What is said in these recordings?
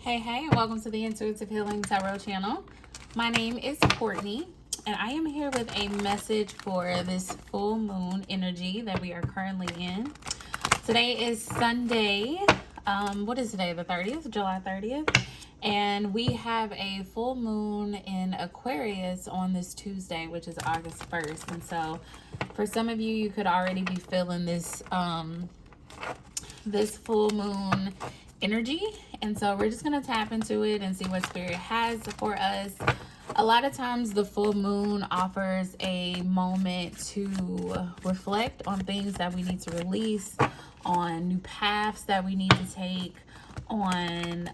Hey, and welcome to the Intuitive Healing Tarot channel. My name is Courtney, and I am here with a message for this full moon energy that we are currently in. Today is Sunday. What is today? The 30th, July 30th. And we have a full moon in Aquarius on this Tuesday, which is August 1st. And so for some of you, you could already be feeling this this full moon energy, and so we're just going to tap into it and see what spirit has for us. A lot of times the full moon offers a moment to reflect on things that we need to release, on new paths that we need to take, on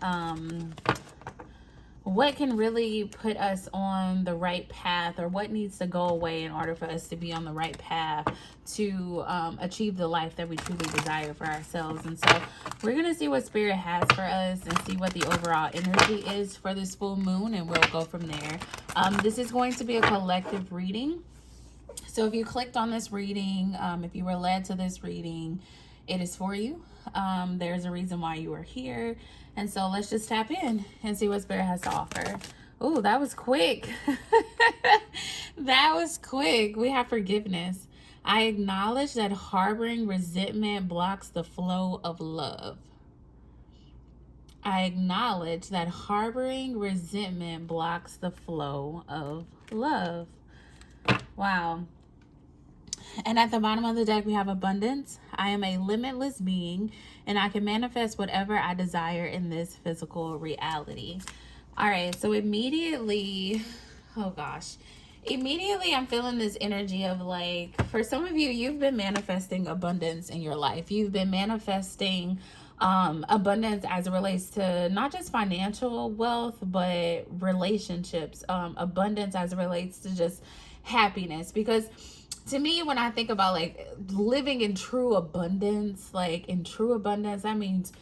what can really put us on the right path, or what needs to go away in order for us to be on the right path to achieve the life that we truly desire for ourselves. And so we're going to see what spirit has for us and see what the overall energy is for this full moon, and we'll go from there. This is going to be a collective reading. So if you clicked on this reading, if you were led to this reading, it is for you. There's a reason why you are here. And so let's just tap in and see what spirit has to offer. Oh, that was quick. That was quick. We have forgiveness. I acknowledge that harboring resentment blocks the flow of love. I acknowledge that harboring resentment blocks the flow of love. Wow. And at the bottom of the deck, we have abundance. I am a limitless being, and I can manifest whatever I desire in this physical reality. All right, so immediately, oh gosh, immediately I'm feeling this energy of, like, for some of you, you've been manifesting abundance in your life. You've been manifesting abundance as it relates to not just financial wealth, but relationships, abundance as it relates to just happiness. Because to me, when I think about, like, living in true abundance, that means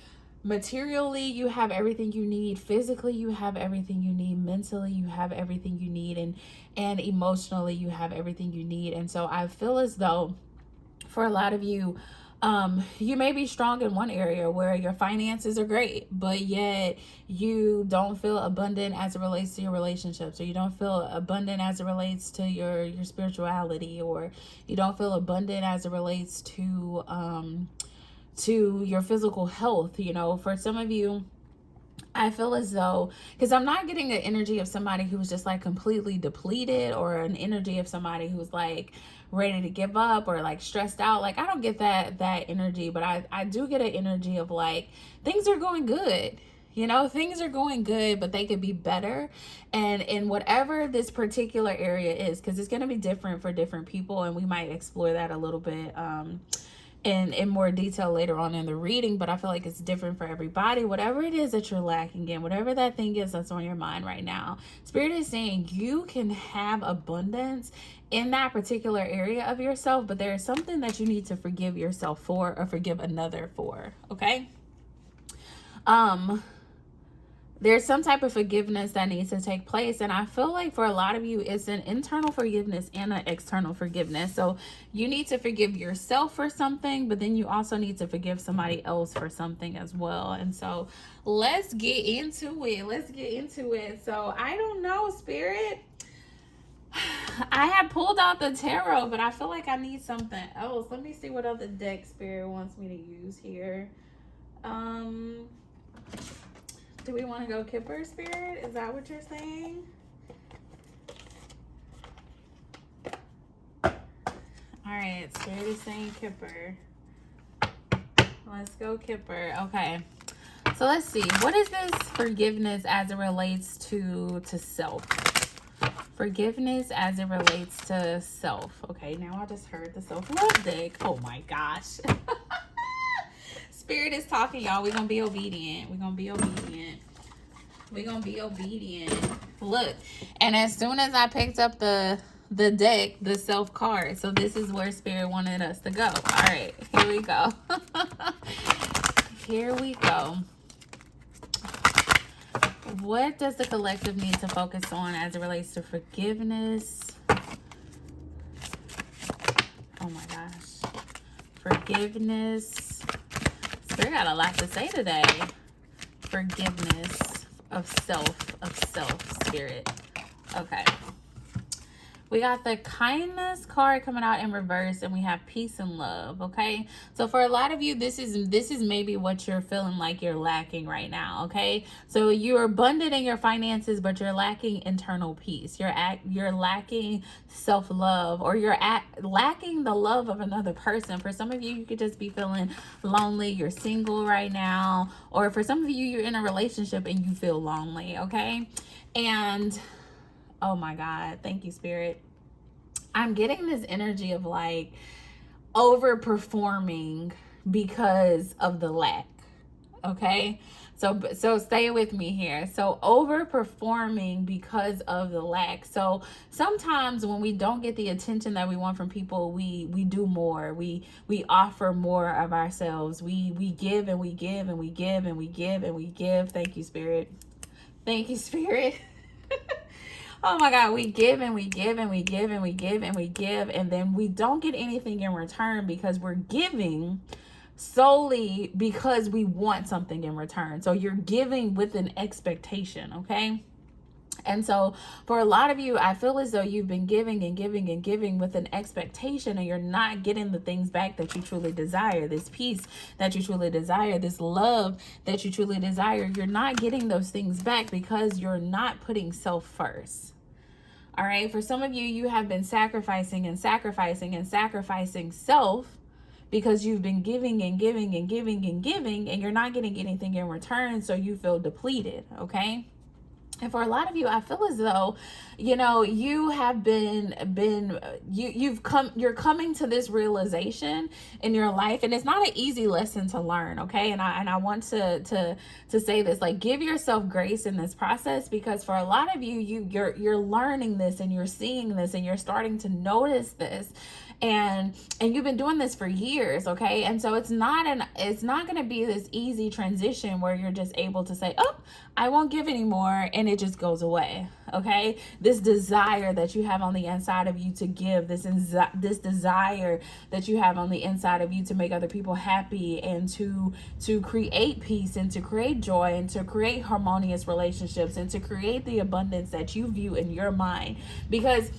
materially you have everything you need, physically you have everything you need, mentally you have everything you need, and emotionally you have everything you need. And so I feel as though for a lot of you, you may be strong in one area where your finances are great, but yet you don't feel abundant as it relates to your relationships, or you don't feel abundant as it relates to your spirituality, or you don't feel abundant as it relates to your physical health. You know, for some of you, I feel as though, because I'm not getting an energy of somebody who's just, like, completely depleted, or an energy of somebody who's, like, ready to give up, or, like, stressed out. Like, I don't get that energy, but I do get an energy of, like, things are going good. You know, things are going good, but they could be better. And in whatever this particular area is, because it's going to be different for different people, and we might explore that a little bit in more detail later on in the reading, but I feel like it's different for everybody. Whatever it is that you're lacking in, whatever that thing is that's on your mind right now, Spirit is saying you can have abundance in that particular area of yourself, but there is something that you need to forgive yourself for, or forgive another for, okay? There's some type of forgiveness that needs to take place. And I feel like for a lot of you, it's an internal forgiveness and an external forgiveness. So you need to forgive yourself for something, but then you also need to forgive somebody else for something as well. And so let's get into it. So I don't know, Spirit. I have pulled out the tarot, but I feel like I need something else. Let me see what other deck Spirit wants me to use here. Do we want to go Kipper, Spirit? Is that what you're saying? All right, Spirit is saying Kipper. Let's go Kipper. Okay. So let's see. What is this forgiveness as it relates to self? Forgiveness as it relates to self. Okay, now I just heard the self-love deck. Oh my gosh. Spirit is talking, y'all. We're going to be obedient. Look, and as soon as I picked up the deck, the self card. So this is where Spirit wanted us to go. All right, here we go. Here we go. What does the collective need to focus on as it relates to forgiveness? Oh my gosh. Forgiveness. Spirit got a lot to say today. Forgiveness. of self, Spirit. Okay. We got the kindness card coming out in reverse, and we have peace and love. Okay, so for a lot of you, this is maybe what you're feeling like you're lacking right now. Okay, so you're abundant in your finances, but you're lacking internal peace. You're lacking self-love, or lacking the love of another person. For some of you, you could just be feeling lonely. You're single right now, or for some of you, you're in a relationship and you feel lonely. Okay, and oh my God, thank you, Spirit. I'm getting this energy of like overperforming because of the lack. Okay, so stay with me here. So overperforming because of the lack. So sometimes when we don't get the attention that we want from people, we do more. We offer more of ourselves. We give and we give and we give and we give and we give. Thank you, Spirit. Thank you, Spirit. Oh my God, we give and we give and we give and we give and we give, and then we don't get anything in return because we're giving solely because we want something in return. So you're giving with an expectation, okay? And so for a lot of you, I feel as though you've been giving and giving and giving with an expectation, and you're not getting the things back that you truly desire. This peace that you truly desire, this love that you truly desire, you're not getting those things back because you're not putting self first. All right. For some of you, you have been sacrificing and sacrificing and sacrificing self because you've been giving and giving and giving and giving, and you're not getting anything in return. So you feel depleted. Okay. And for a lot of you, I feel as though, you know, you have you're coming to this realization in your life, and it's not an easy lesson to learn. Okay. And I want to say this, like, give yourself grace in this process, because for a lot of you, you're learning this and you're seeing this and you're starting to notice this. And you've been doing this for years, okay? And so it's not going to be this easy transition where you're just able to say, "Oh, I won't give anymore," and it just goes away, okay? This desire that you have on the inside of you to give, this desire that you have on the inside of you to make other people happy and to create peace and to create joy and to create harmonious relationships and to create the abundance that you view in your mind, because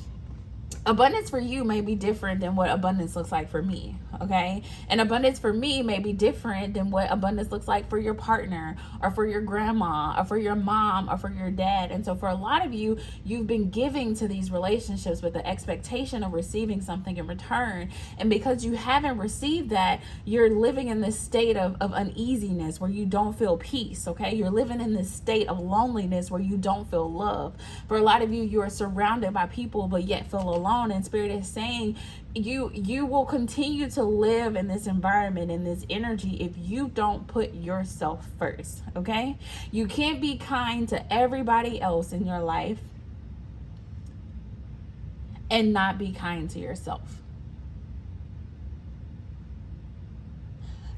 abundance for you may be different than what abundance looks like for me, okay? And abundance for me may be different than what abundance looks like for your partner or for your grandma or for your mom or for your dad. And so for a lot of you, you've been giving to these relationships with the expectation of receiving something in return. And because you haven't received that, you're living in this state of uneasiness where you don't feel peace, okay? You're living in this state of loneliness where you don't feel love. For a lot of you, you are surrounded by people but yet feel alone. And Spirit is saying you will continue to live in this environment, in this energy, if you don't put yourself first, okay? You can't be kind to everybody else in your life and not be kind to yourself.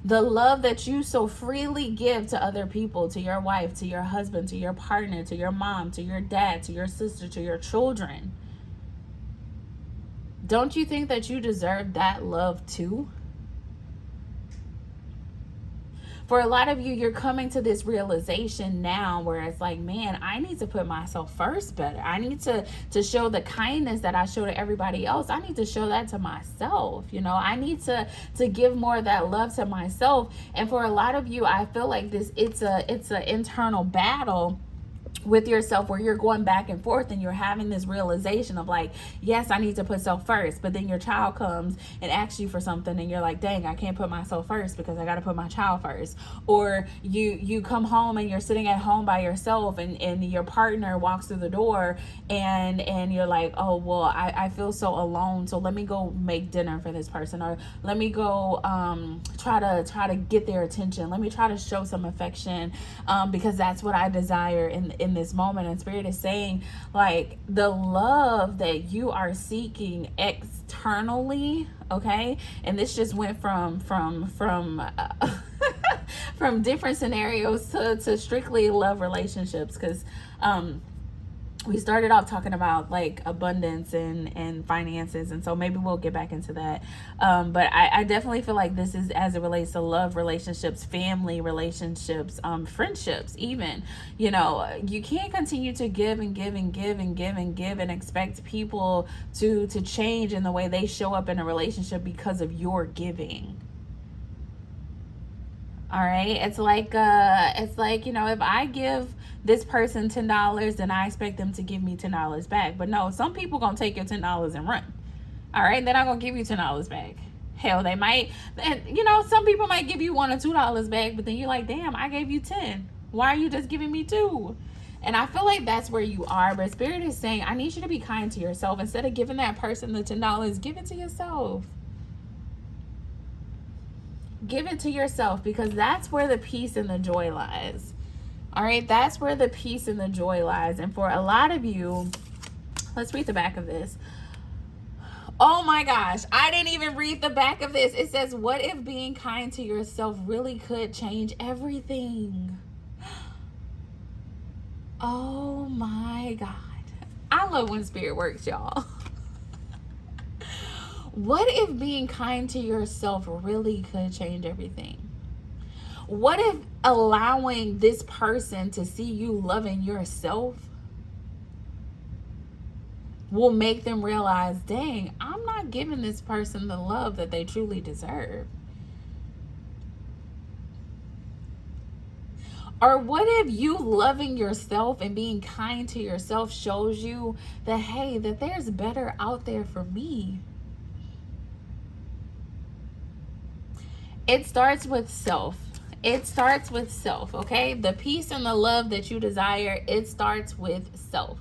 The love that you so freely give to other people, to your wife, to your husband, to your partner, to your mom, to your dad, to your sister, to your children, don't you think that you deserve that love too? For a lot of you, you're coming to this realization now where it's like, man, I need to put myself first better. I need to show the kindness that I show to everybody else. I need to show that to myself. You know, I need to give more of that love to myself. And for a lot of you, I feel like it's an internal battle with yourself where you're going back and forth and you're having this realization of like, yes, I need to put self first, but then your child comes and asks you for something and you're like, dang, I can't put myself first because I got to put my child first. Or you come home and you're sitting at home by yourself and your partner walks through the door and you're like, oh, well, I feel so alone, so let me go make dinner for this person, or let me go try to get their attention, let me try to show some affection because that's what I desire in this moment. And Spirit is saying, like, the love that you are seeking externally, okay? And this just went from from different scenarios to strictly love relationships, because we started off talking about like abundance and finances, and so maybe we'll get back into that. But I definitely feel like this is as it relates to love relationships, family relationships, friendships even. You know, you can't continue to give and give and give and give and give and expect people to change in the way they show up in a relationship because of your giving. All right. It's like, you know, if I give this person $10, then I expect them to give me $10 back. But no, some people gonna take your $10 and run. All right, they're not gonna give you $10 back. Hell, they might. And you know, some people might give you $1 or $2 back, but then you're like, damn, I gave you 10. Why are you just giving me 2? And I feel like that's where you are. But Spirit is saying, I need you to be kind to yourself. Instead of giving that person the $10, give it to yourself. Give it to yourself, because that's where the peace and the joy lies. All right, that's where the peace and the joy lies. And for a lot of you, let's read the back of this. Oh my gosh, I didn't even read the back of this. It says, what if being kind to yourself really could change everything? Oh my God. I love when Spirit works, y'all. What if being kind to yourself really could change everything? What if allowing this person to see you loving yourself will make them realize, dang, I'm not giving this person the love that they truly deserve? Or what if you loving yourself and being kind to yourself shows you that, hey, that there's better out there for me? It starts with self. It starts with self, okay? The peace and the love that you desire, it starts with self.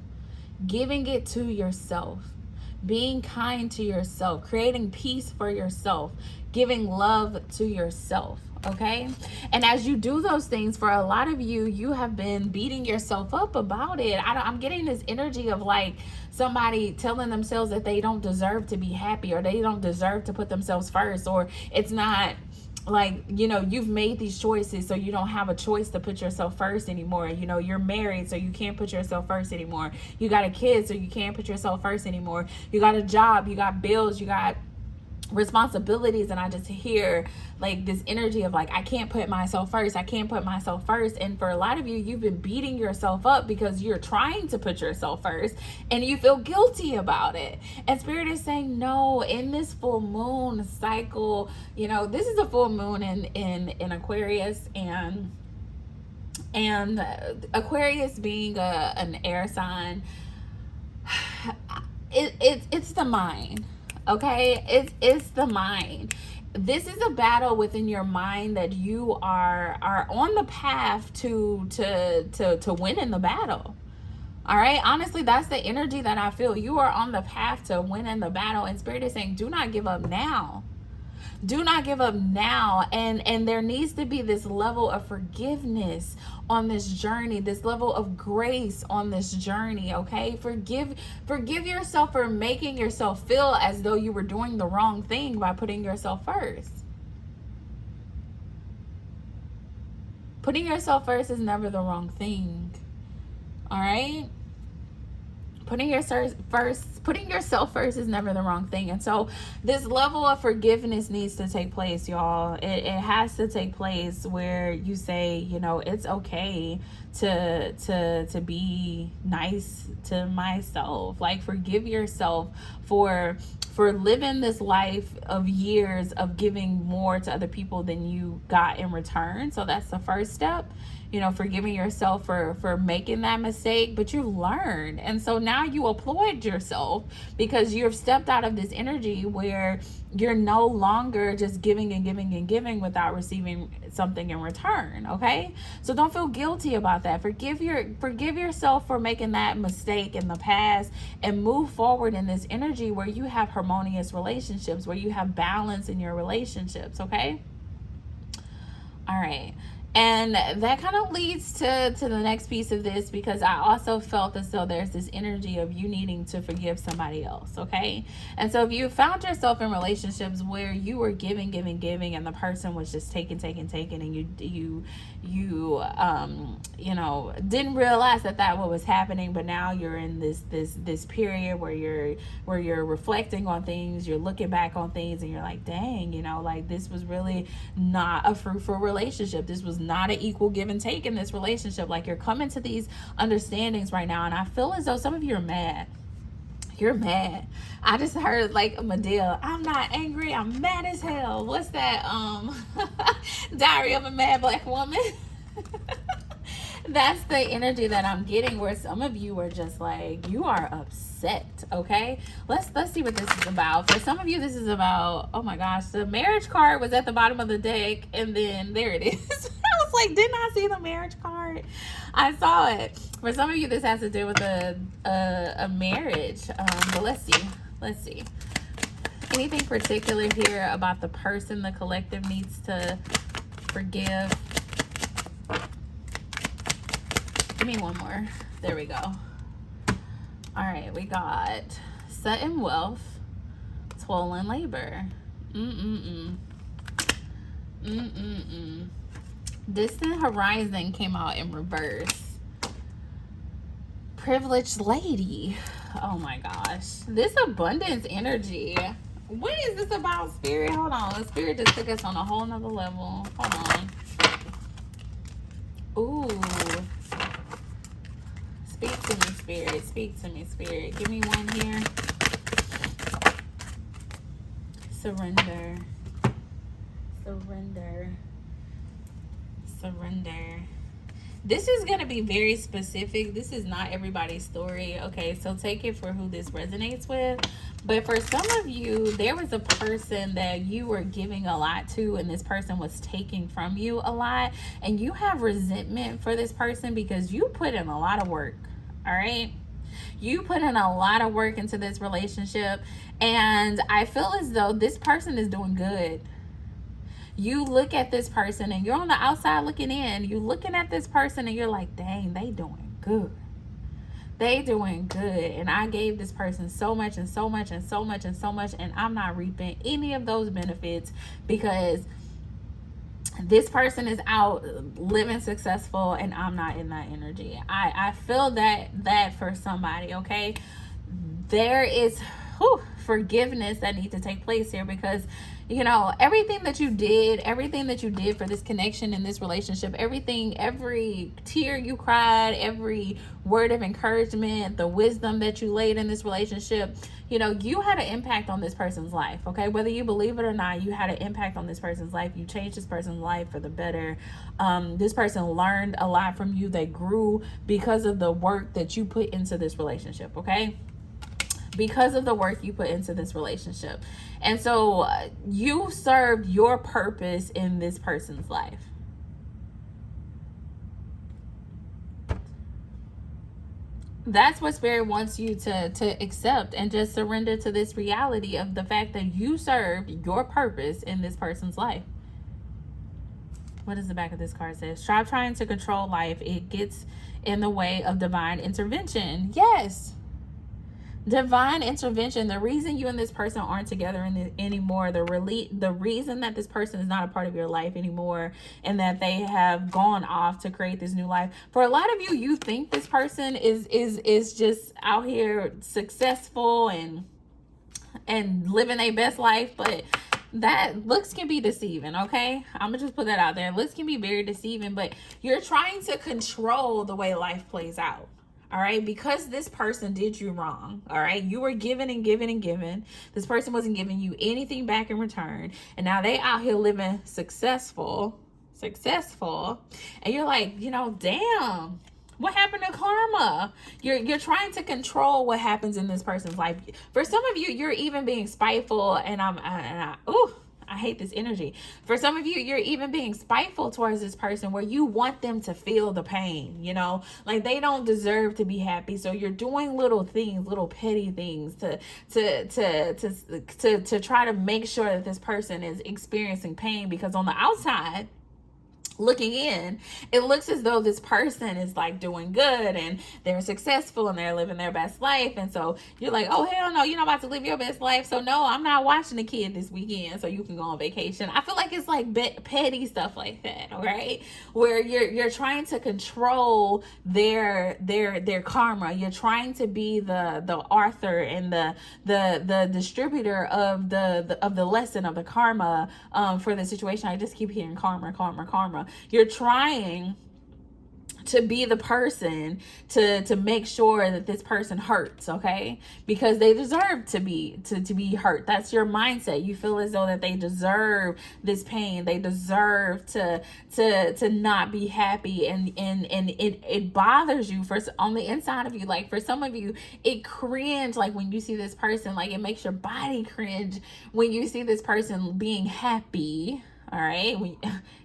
Giving it to yourself. Being kind to yourself. Creating peace for yourself. Giving love to yourself, okay? And as you do those things, for a lot of you, you have been beating yourself up about it. I'm getting this energy of like somebody telling themselves that they don't deserve to be happy, or they don't deserve to put themselves first, or it's not like, you know, you've made these choices, so you don't have a choice to put yourself first anymore. You know, you're married, so you can't put yourself first anymore. You got a kid, so you can't put yourself first anymore. You got a job, you got bills, you got responsibilities, and I just hear like this energy of like, I can't put myself first, I can't put myself first. And for a lot of you, you've been beating yourself up because you're trying to put yourself first and you feel guilty about it. And Spirit is saying, no, in this full moon cycle, you know, this is a full moon in Aquarius, and Aquarius being an air sign, it's the mind. Okay, it's the mind. This is a battle within your mind that you are on the path to win in the battle. All right, honestly, that's the energy that I feel. You are on the path to win in the battle, and Spirit is saying, do not give up now. Do not give up now. And there needs to be this level of forgiveness on this journey, this level of grace on this journey, okay? Forgive yourself for making yourself feel as though you were doing the wrong thing by putting yourself first. Putting yourself first is never the wrong thing. All right? Putting yourself first is never the wrong thing. And so this level of forgiveness needs to take place, y'all. It has to take place where you say, you know, it's okay to be nice to myself. Like, forgive yourself for living this life of years of giving more to other people than you got in return. So that's the first step. You know, forgiving yourself for making that mistake, but you've learned. And so now you applaud yourself because you've stepped out of this energy where you're no longer just giving and giving and giving without receiving something in return, okay? So don't feel guilty about that. Forgive yourself for making that mistake in the past and move forward in this energy where you have harmonious relationships, where you have balance in your relationships, okay? All right. And that kind of leads to the next piece of this, because I also felt as though there's this energy of you needing to forgive somebody else, okay? And so if you found yourself in relationships where you were giving, and the person was just taking, and you know, didn't realize that what was happening, but now you're in this period where you're reflecting on things, you're looking back on things, and you're like, dang, you know, like this was really not a fruitful relationship. This was not an equal give and take in this relationship. Like, you're coming to these understandings right now, and I feel as though some of you are mad. You're mad. I just heard like Medea, I'm not angry, I'm mad as hell. What's that? Diary of a Mad Black Woman. That's the energy that I'm getting, where some of you are just like, you are upset. Okay, let's see what this is about. For some of you, this is about, oh my gosh, the marriage card was at the bottom of the deck, and then there it is. I was like, didn't I see the marriage card? I saw it. For some of you, this has to do with a marriage. But let's see. Anything particular here about the person the collective needs to forgive? Give me one more. There we go. All right, we got sudden wealth, swollen labor. Distant horizon came out in reverse. Privileged lady. Oh my gosh. This abundance energy. What is this about, Spirit? Hold on. Spirit just took us on a whole nother level. Hold on. Ooh. Speak to me, Spirit. Speak to me, Spirit. Give me one here. Surrender. Surrender. Surrender. This is going to be very specific. This is not everybody's story. Okay, so take it for who this resonates with. But for some of you, there was a person that you were giving a lot to, and this person was taking from you a lot. And you have resentment for this person because you put in a lot of work. All right, you put in a lot of work into this relationship, and I feel as though this person is doing good. You look at this person, and you're on the outside looking in. You're looking at this person, and you're like, dang, they doing good. They doing good. And I gave this person so much and so much and so much and so much, and I'm not reaping any of those benefits because this person is out living successful and I'm not in that energy. I feel that for somebody, okay? There is forgiveness that needs to take place here, because you know, everything that you did for this connection in this relationship, every tear you cried, every word of encouragement, the wisdom that you laid in this relationship, you know, you had an impact on this person's life, okay? Whether you believe it or not, you had an impact on this person's life. You changed this person's life for the better. This person learned a lot from you. They grew because of the work that you put into this relationship, okay? Because of the work you put into this relationship. And so you served your purpose in this person's life. That's what Spirit wants you to accept and just surrender to this reality of the fact that you served your purpose in this person's life. What does the back of this card say? Stop trying to control life. It gets in the way of divine intervention. Yes. Divine intervention. The reason you and this person aren't together anymore, the reason that this person is not a part of your life anymore, and that they have gone off to create this new life. For a lot of you, you think this person is just out here successful and living their best life, but that looks can be deceiving, okay? I'm gonna just put that out there. Looks can be very deceiving, but you're trying to control the way life plays out. All right, because this person did you wrong. All right, you were giving and giving and giving. This person wasn't giving you anything back in return, and now they out here living successful, and you're like, you know, damn, what happened to karma? You're trying to control what happens in this person's life. For some of you, you're even being spiteful, and I hate this energy. For some of you, you're even being spiteful towards this person, where you want them to feel the pain, you know, like they don't deserve to be happy. So you're doing little things, little petty things to try to make sure that this person is experiencing pain, because on the outside, looking in, it looks as though this person is like doing good and they're successful and they're living their best life. And so you're like, oh hell no, you're not about to live your best life. So no, I'm not watching the kid this weekend so you can go on vacation. I feel like it's like petty stuff like that, all right? Where you're trying to control their karma. You're trying to be the author and the distributor of the lesson of the karma for the situation. I just keep hearing karma. You're trying to be the person to make sure that this person hurts, okay? Because they deserve to be hurt. That's your mindset. You feel as though that they deserve this pain. They deserve to not be happy, and it bothers you on the inside of you. Like for some of you, it cringe like when you see this person, like it makes your body cringe when you see this person being happy. All right,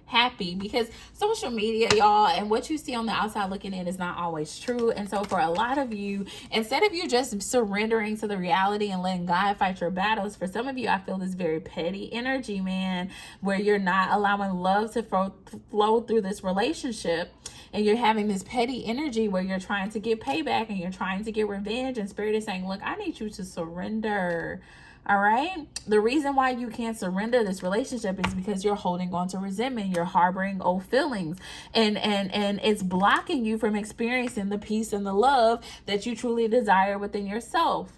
happy, because social media, y'all, and what you see on the outside looking in is not always true. And so for a lot of you, instead of you just surrendering to the reality and letting God fight your battles, for some of you, I feel this very petty energy, man, where you're not allowing love to flow through this relationship, and you're having this petty energy where you're trying to get payback and you're trying to get revenge, and Spirit is saying, look, I need you to surrender. All right. The reason why you can't surrender this relationship is because you're holding on to resentment. You're harboring old feelings, and it's blocking you from experiencing the peace and the love that you truly desire within yourself.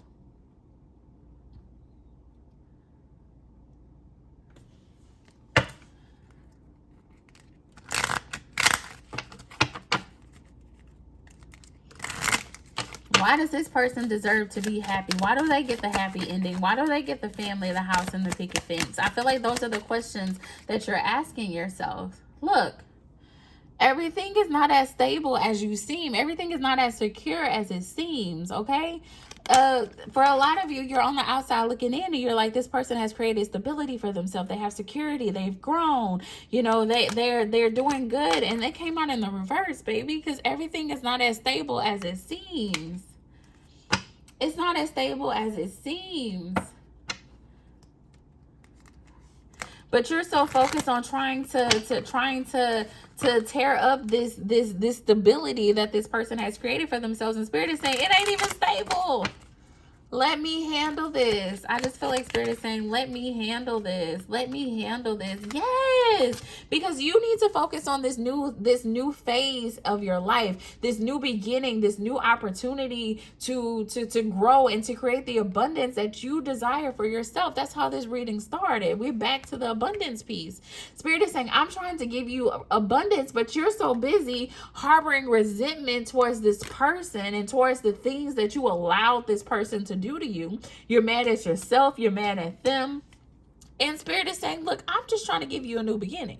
Why does this person deserve to be happy? Why do they get the happy ending? Why do they get the family, the house, and the picket fence? I feel like those are the questions that you're asking yourself. Look, everything is not as stable as you seem. Everything is not as secure as it seems, okay? For a lot of you, you're on the outside looking in and you're like, this person has created stability for themselves. They have security. They've grown. You know, they're doing good. And they came out in the reverse, baby, because everything is not as stable as it seems. It's not as stable as it seems. But you're so focused on trying to tear up this stability that this person has created for themselves, and Spirit is saying it ain't even stable. Let me handle this. I just feel like Spirit is saying, let me handle this. Let me handle this. Yes. Because you need to focus on this new phase of your life, this new beginning, this new opportunity to grow and to create the abundance that you desire for yourself. That's how this reading started. We're back to the abundance piece. Spirit is saying, I'm trying to give you abundance, but you're so busy harboring resentment towards this person and towards the things that you allowed this person to do to you. You're mad at yourself. You're mad at them. And Spirit is saying, look, I'm just trying to give you a new beginning.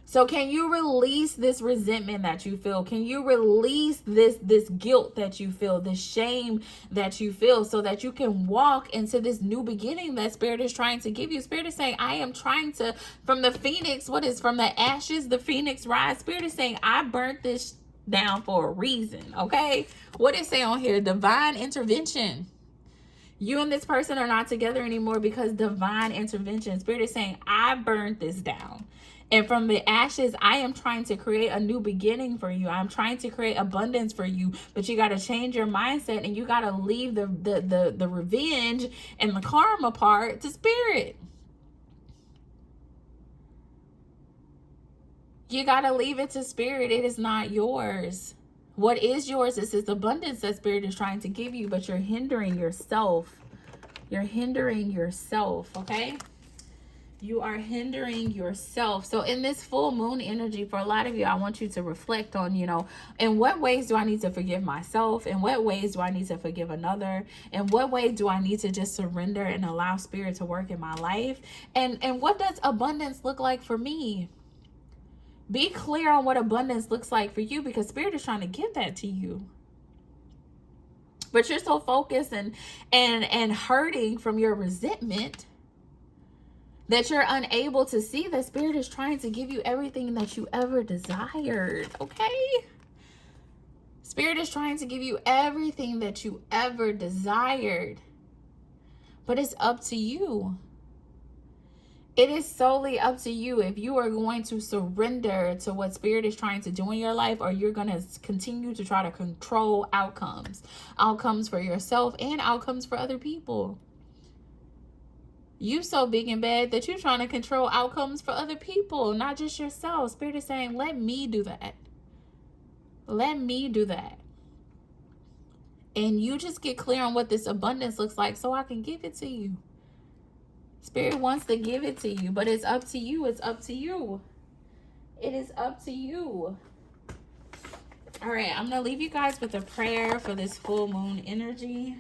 So can you release this resentment that you feel? Can you release this guilt that you feel, this shame that you feel, so that you can walk into this new beginning that Spirit is trying to give you? Spirit is saying, I am trying to, from the phoenix, from the ashes, the phoenix rise. Spirit is saying, I burnt this down for a reason, okay? What it say on here? Divine intervention. You and this person are not together anymore because divine intervention. Spirit is saying, I burned this down. And from the ashes, I am trying to create a new beginning for you. I'm trying to create abundance for you. But you got to change your mindset, and you got to leave the revenge and the karma part to Spirit. You got to leave it to Spirit. It is not yours. What is yours is this abundance that Spirit is trying to give you, but you're hindering yourself. You're hindering yourself, okay? You are hindering yourself. So in this full moon energy, for a lot of you, I want you to reflect on, in what ways do I need to forgive myself? In what ways do I need to forgive another? In what way do I need to just surrender and allow Spirit to work in my life? And what does abundance look like for me? Be clear on what abundance looks like for you, because Spirit is trying to give that to you. But you're so focused and hurting from your resentment that you're unable to see that Spirit is trying to give you everything that you ever desired, okay? Spirit is trying to give you everything that you ever desired. But it's up to you. It is solely up to you if you are going to surrender to what Spirit is trying to do in your life, or you're going to continue to try to control outcomes for yourself and outcomes for other people. You so big and bad that you're trying to control outcomes for other people, not just yourself. Spirit is saying, let me do that. Let me do that. And you just get clear on what this abundance looks like so I can give it to you. Spirit wants to give it to you, but it's up to you. It's up to you. It is up to you. All right, I'm going to leave you guys with a prayer for this full moon energy.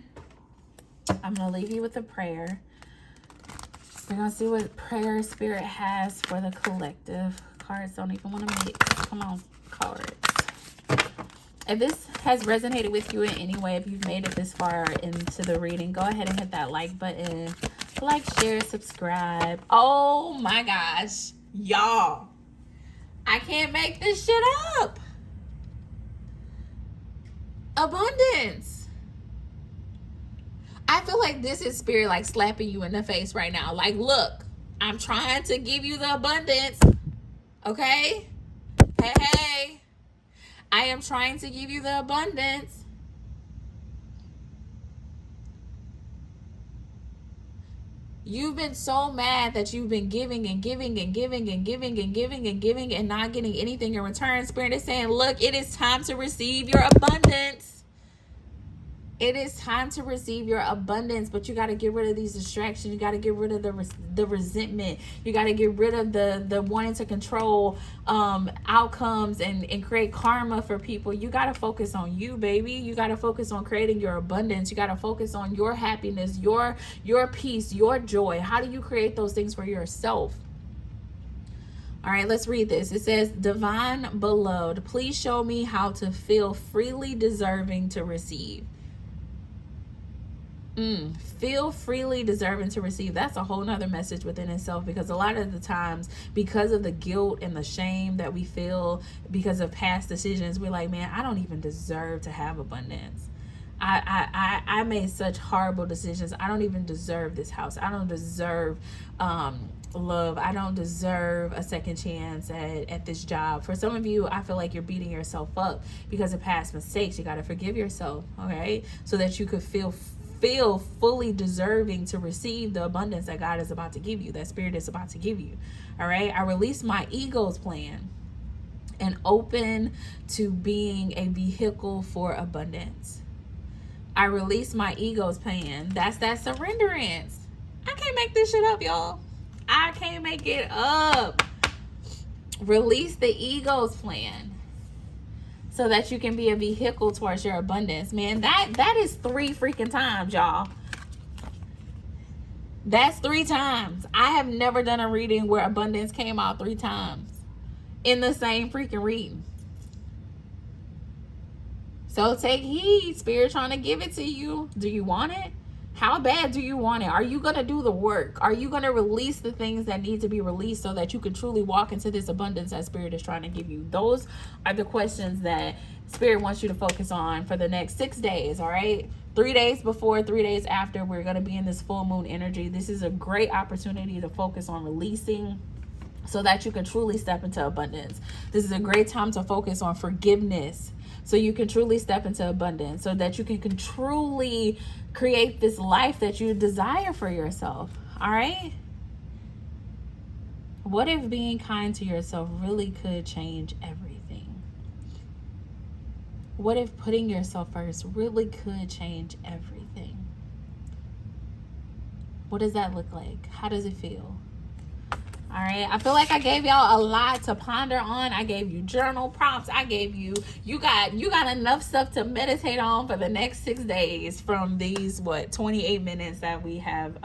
I'm going to leave you with a prayer. We're going to see what prayer Spirit has for the collective. Cards don't even want to mix. Come on, cards. If this has resonated with you in any way, if you've made it this far into the reading, go ahead and hit that like button. Like, share, subscribe. Oh my gosh. Y'all, I can't make this shit up. Abundance. I feel like this is Spirit like slapping you in the face right now. Like, look, I'm trying to give you the abundance. Okay? Hey. I am trying to give you the abundance. You've been so mad that you've been giving and giving and giving and giving and giving and giving and not getting anything in return. Spirit is saying, look, it is time to receive your abundance. It is time to receive your abundance, but you got to get rid of these distractions. You got to get rid of the resentment. You got to get rid of the wanting to control outcomes and create karma for people. You got to focus on you, baby. You got to focus on creating your abundance. You got to focus on your happiness, your peace, your joy. How do you create those things for yourself? All right, let's read this. It says, Divine Beloved, please show me how to feel freely deserving to receive. Feel freely deserving to receive. That's a whole nother message within itself, because a lot of the times, because of the guilt and the shame that we feel because of past decisions, we're like, man, I don't even deserve to have abundance. I made such horrible decisions. I don't even deserve this house. I don't deserve love. I don't deserve a second chance at this job. For some of you, I feel like you're beating yourself up because of past mistakes. You got to forgive yourself, okay? So that you could feel fully deserving to receive the abundance that God is about to give you, that Spirit is about to give you. All right, I release my ego's plan and open to being a vehicle for abundance. I release my ego's plan. That's that surrenderance. I can't make this shit up, y'all. I can't make it up. Release the ego's plan so that you can be a vehicle towards your abundance. Man, that is 3 freaking times, y'all. That's 3 times. I have never done a reading where abundance came out 3 times in the same freaking reading. So take heed. Spirit trying to give it to you. Do you want it? How bad do you want it? Are you going to do the work? Are you going to release the things that need to be released so that you can truly walk into this abundance that Spirit is trying to give you? Those are the questions that Spirit wants you to focus on for the next 6 days, all right? 3 days before, 3 days after, we're going to be in this full moon energy. This is a great opportunity to focus on releasing so that you can truly step into abundance. This is a great time to focus on forgiveness so you can truly step into abundance, so that you can truly create this life that you desire for yourself. All right? What if being kind to yourself really could change everything? What if putting yourself first really could change everything? What does that look like? How does it feel? All right, I feel like I gave y'all a lot to ponder on. I gave you journal prompts. I gave you got enough stuff to meditate on for the next 6 days from these 28 minutes that we have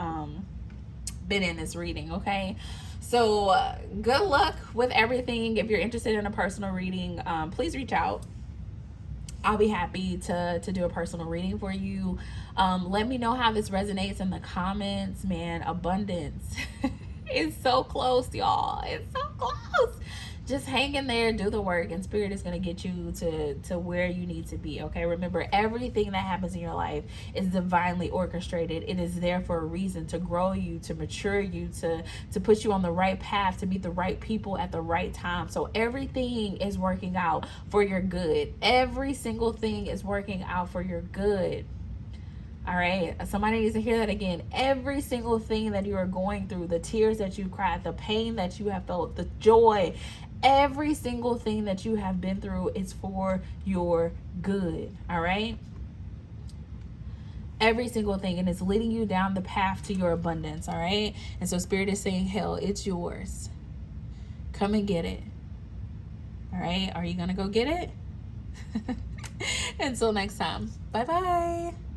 been in this reading. Okay, so good luck with everything. If you're interested in a personal reading, please reach out. I'll be happy to do a personal reading for you. Let me know how this resonates in the comments. Man, abundance. It's so close, y'all. It's so close. just hang in there, do the work, and Spirit is going to get you to where you need to be. Okay, remember, everything that happens in your life is divinely orchestrated. It is there for a reason, to grow you, to mature you, to put you on the right path, to meet the right people at the right time. So everything is working out for your good. Every single thing is working out for your good. All right, somebody needs to hear that again. Every single thing that you are going through, the tears that you cried, the pain that you have felt, the joy, every single thing that you have been through is for your good. All right, every single thing, and it's leading you down the path to your abundance. All right, and so Spirit is saying, hell, it's yours. Come and get it. All right, are you gonna go get it? Until next time, bye bye.